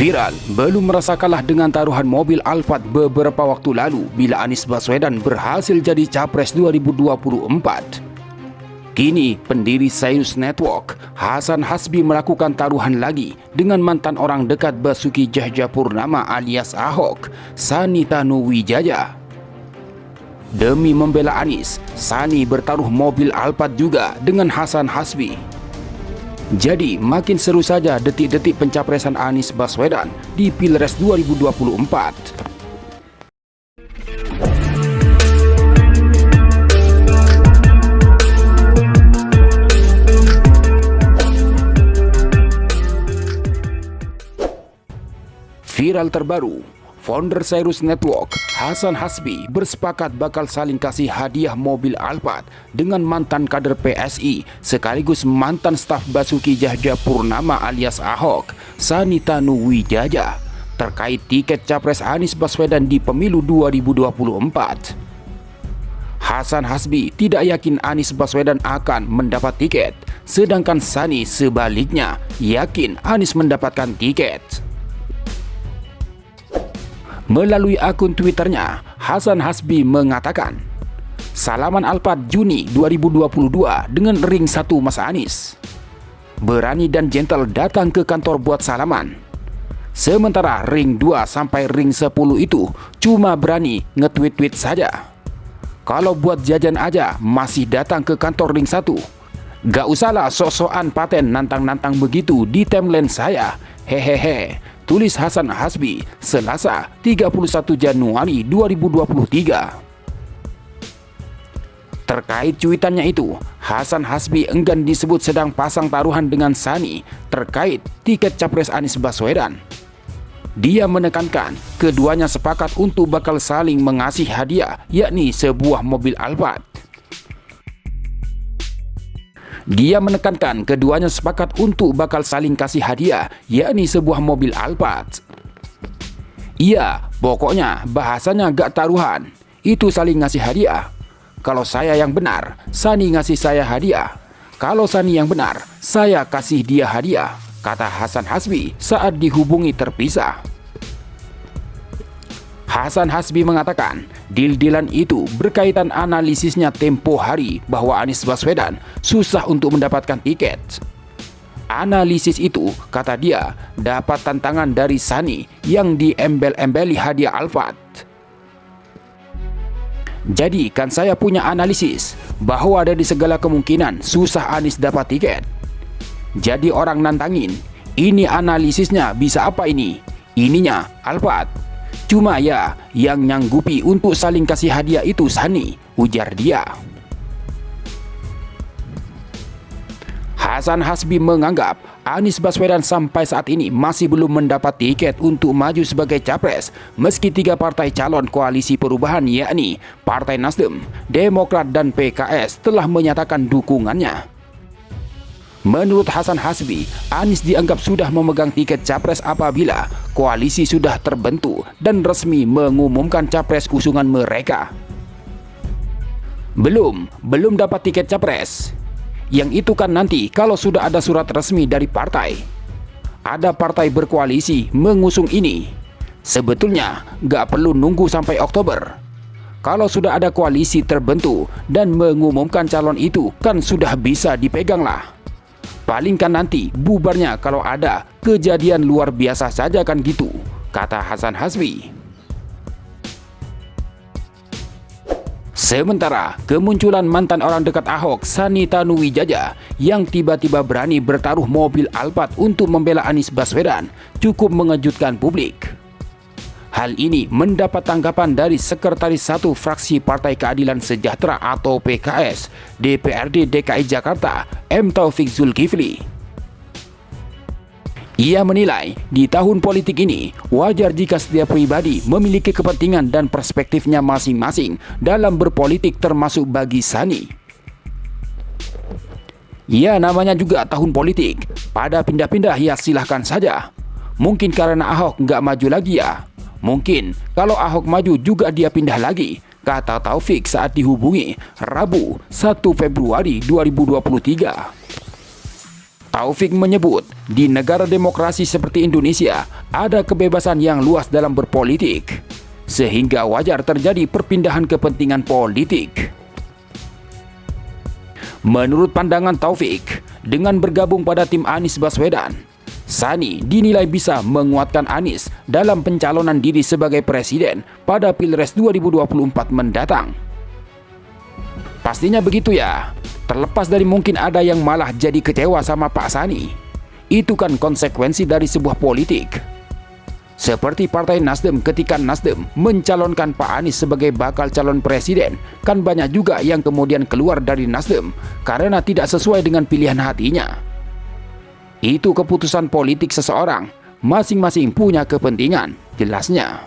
Viral, belum merasa kalah dengan taruhan mobil Alphard beberapa waktu lalu bila Anies Baswedan berhasil jadi Capres 2024. Kini, pendiri Sains Network, Hasan Hasbi melakukan taruhan lagi dengan mantan orang dekat Basuki Cahayapurnama alias Ahok, Sani Tanuwijaya. Demi membela Anies, Sani bertaruh mobil Alphard juga dengan Hasan Hasbi. Jadi, makin seru saja detik-detik pencapresan Anies Baswedan di Pilpres 2024. Viral terbaru, founder Sains Network, Hasan Hasbi bersepakat bakal saling kasih hadiah mobil Alphard dengan mantan kader PSI sekaligus mantan staf Basuki Cahayapurnama alias Ahok, Sani Tanuwijaya, terkait tiket Capres Anies Baswedan di pemilu 2024. Hasan Hasbi tidak yakin Anies Baswedan akan mendapat tiket, sedangkan Sani sebaliknya yakin Anies mendapatkan tiket. Melalui akun Twitternya, Hasan Hasbi mengatakan, "Salaman Alphard Juni 2022 dengan ring 1 Mas Anies. Berani dan gentle datang ke kantor buat salaman. Sementara ring 2 sampai ring 10 itu cuma berani nge-tweet-tweet saja. Kalau buat jajan aja masih datang ke kantor ring 1. Gak usahlah sok-sokan paten nantang-nantang begitu di timeline saya. Hehehe." Tulis Hasan Hasbi Selasa 31 Januari 2023. Terkait cuitannya itu, Hasan Hasbi enggan disebut sedang pasang taruhan dengan Sani terkait tiket Capres Anies Baswedan. Dia menekankan keduanya sepakat untuk bakal saling mengasih hadiah, yakni sebuah mobil Alphard. Dia menekankan keduanya sepakat untuk bakal saling kasih hadiah, yakni sebuah mobil Alphard. Iya, pokoknya bahasanya gak taruhan, itu saling ngasih hadiah. Kalau saya yang benar, Sani ngasih saya hadiah. Kalau Sani yang benar, saya kasih dia hadiah, kata Hasan Hasbi saat dihubungi terpisah. Hasan Hasbi mengatakan, deal-dealan itu berkaitan analisisnya tempo hari bahwa Anies Baswedan susah untuk mendapatkan tiket. Analisis itu, kata dia, dapat tantangan dari Sani yang diembel-embeli hadiah Alphard. Jadi kan saya punya analisis bahwa ada di segala kemungkinan susah Anies dapat tiket. Jadi orang nantangin, ini analisisnya bisa apa ini? Ininya Alphard. Cuma ya, yang nyanggupi untuk saling kasih hadiah itu Sani, ujar dia. Hasan Hasbi menganggap Anies Baswedan sampai saat ini masih belum mendapat tiket untuk maju sebagai capres, meski 3 partai calon koalisi perubahan yakni Partai Nasdem, Demokrat dan PKS telah menyatakan dukungannya. Menurut Hasan Hasbi, Anies dianggap sudah memegang tiket capres apabila koalisi sudah terbentuk dan resmi mengumumkan capres usungan mereka. Belum dapat tiket capres. Yang itu kan nanti kalau sudah ada surat resmi dari partai. Ada partai berkoalisi mengusung ini. Sebetulnya gak perlu nunggu sampai Oktober. Kalau sudah ada koalisi terbentuk dan mengumumkan calon itu kan sudah bisa dipegang lah. Paling kan nanti bubarnya kalau ada kejadian luar biasa saja kan gitu, kata Hasan Hasbi. Sementara kemunculan mantan orang dekat Ahok, Sani Tanuwijaya, yang tiba-tiba berani bertaruh mobil Alphard untuk membela Anies Baswedan cukup mengejutkan publik. Hal ini mendapat tanggapan dari Sekretaris 1 Fraksi Partai Keadilan Sejahtera atau PKS DPRD DKI Jakarta, M. Taufik Zulkifli. Ia menilai di tahun politik ini wajar jika setiap pribadi memiliki kepentingan dan perspektifnya masing-masing dalam berpolitik, termasuk bagi Sani. Ya, namanya juga tahun politik, pada pindah-pindah ya silahkan saja. Mungkin karena Ahok nggak maju lagi ya. Mungkin kalau Ahok maju juga dia pindah lagi, kata Taufik saat dihubungi Rabu 1 Februari 2023. Taufik menyebut, di negara demokrasi seperti Indonesia, ada kebebasan yang luas dalam berpolitik, sehingga wajar terjadi perpindahan kepentingan politik. Menurut pandangan Taufik, dengan bergabung pada tim Anies Baswedan, Sani dinilai bisa menguatkan Anies dalam pencalonan diri sebagai presiden pada Pilpres 2024 mendatang. Pastinya begitu ya, terlepas dari mungkin ada yang malah jadi kecewa sama Pak Sani. Itu kan konsekuensi dari sebuah politik. Seperti Partai Nasdem ketika Nasdem mencalonkan Pak Anies sebagai bakal calon presiden, kan banyak juga yang kemudian keluar dari Nasdem karena tidak sesuai dengan pilihan hatinya. Itu keputusan politik seseorang, masing-masing punya kepentingan, jelasnya.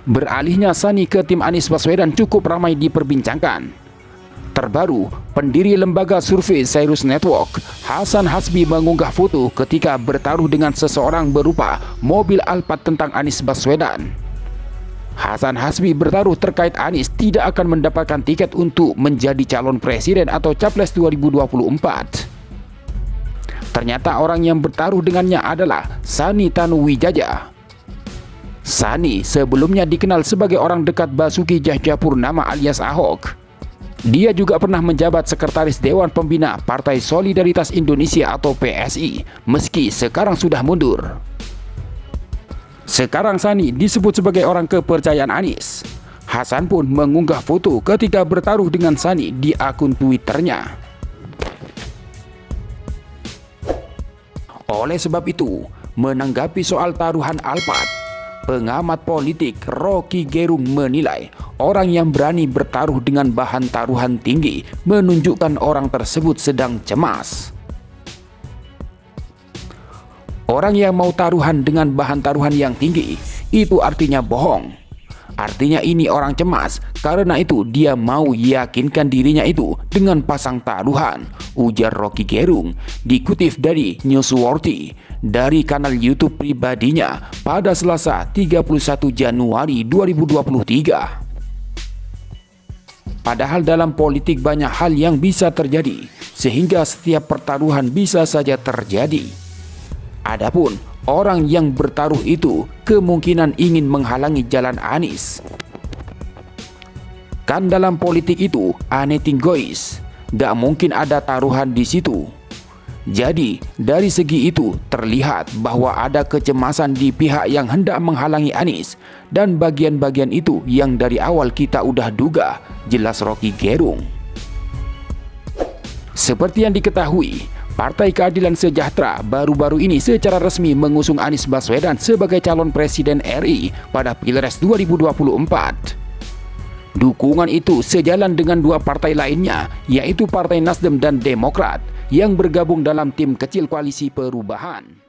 Beralihnya Sani ke tim Anies Baswedan cukup ramai diperbincangkan. Terbaru, pendiri lembaga survei Cyrus Network, Hasan Hasbi mengunggah foto ketika bertaruh dengan seseorang berupa mobil Alphard tentang Anies Baswedan. Hasan Hasbi bertaruh terkait Anies tidak akan mendapatkan tiket untuk menjadi calon presiden atau capres 2024. Ternyata orang yang bertaruh dengannya adalah Sani Tanuwijaya. Sani sebelumnya dikenal sebagai orang dekat Basuki Cahayapurnama alias Ahok. Dia juga pernah menjabat sekretaris Dewan Pembina Partai Solidaritas Indonesia atau PSI, meski sekarang sudah mundur. Sekarang Sani disebut sebagai orang kepercayaan Anies. Hasan pun mengunggah foto ketika bertaruh dengan Sani di akun Twitternya. Oleh sebab itu, menanggapi soal taruhan Alphard, pengamat politik Rocky Gerung menilai orang yang berani bertaruh dengan bahan taruhan tinggi menunjukkan orang tersebut sedang cemas. Orang yang mau taruhan dengan bahan taruhan yang tinggi, itu artinya bohong. Artinya ini orang cemas, karena itu dia mau yakinkan dirinya itu dengan pasang taruhan, ujar Rocky Gerung, dikutip dari Newsworthy dari kanal YouTube pribadinya pada Selasa 31 Januari 2023. Padahal dalam politik banyak hal yang bisa terjadi, sehingga setiap pertaruhan bisa saja terjadi. Adapun orang yang bertaruh itu kemungkinan ingin menghalangi jalan Anies. Kan dalam politik itu anything goes, gak mungkin ada taruhan di situ. Jadi dari segi itu terlihat bahwa ada kecemasan di pihak yang hendak menghalangi Anies, dan bagian-bagian itu yang dari awal kita udah duga, jelas Rocky Gerung. Seperti yang diketahui, Partai Keadilan Sejahtera baru-baru ini secara resmi mengusung Anies Baswedan sebagai calon presiden RI pada Pilpres 2024. Dukungan itu sejalan dengan dua partai lainnya, yaitu Partai Nasdem dan Demokrat, yang bergabung dalam tim kecil Koalisi Perubahan.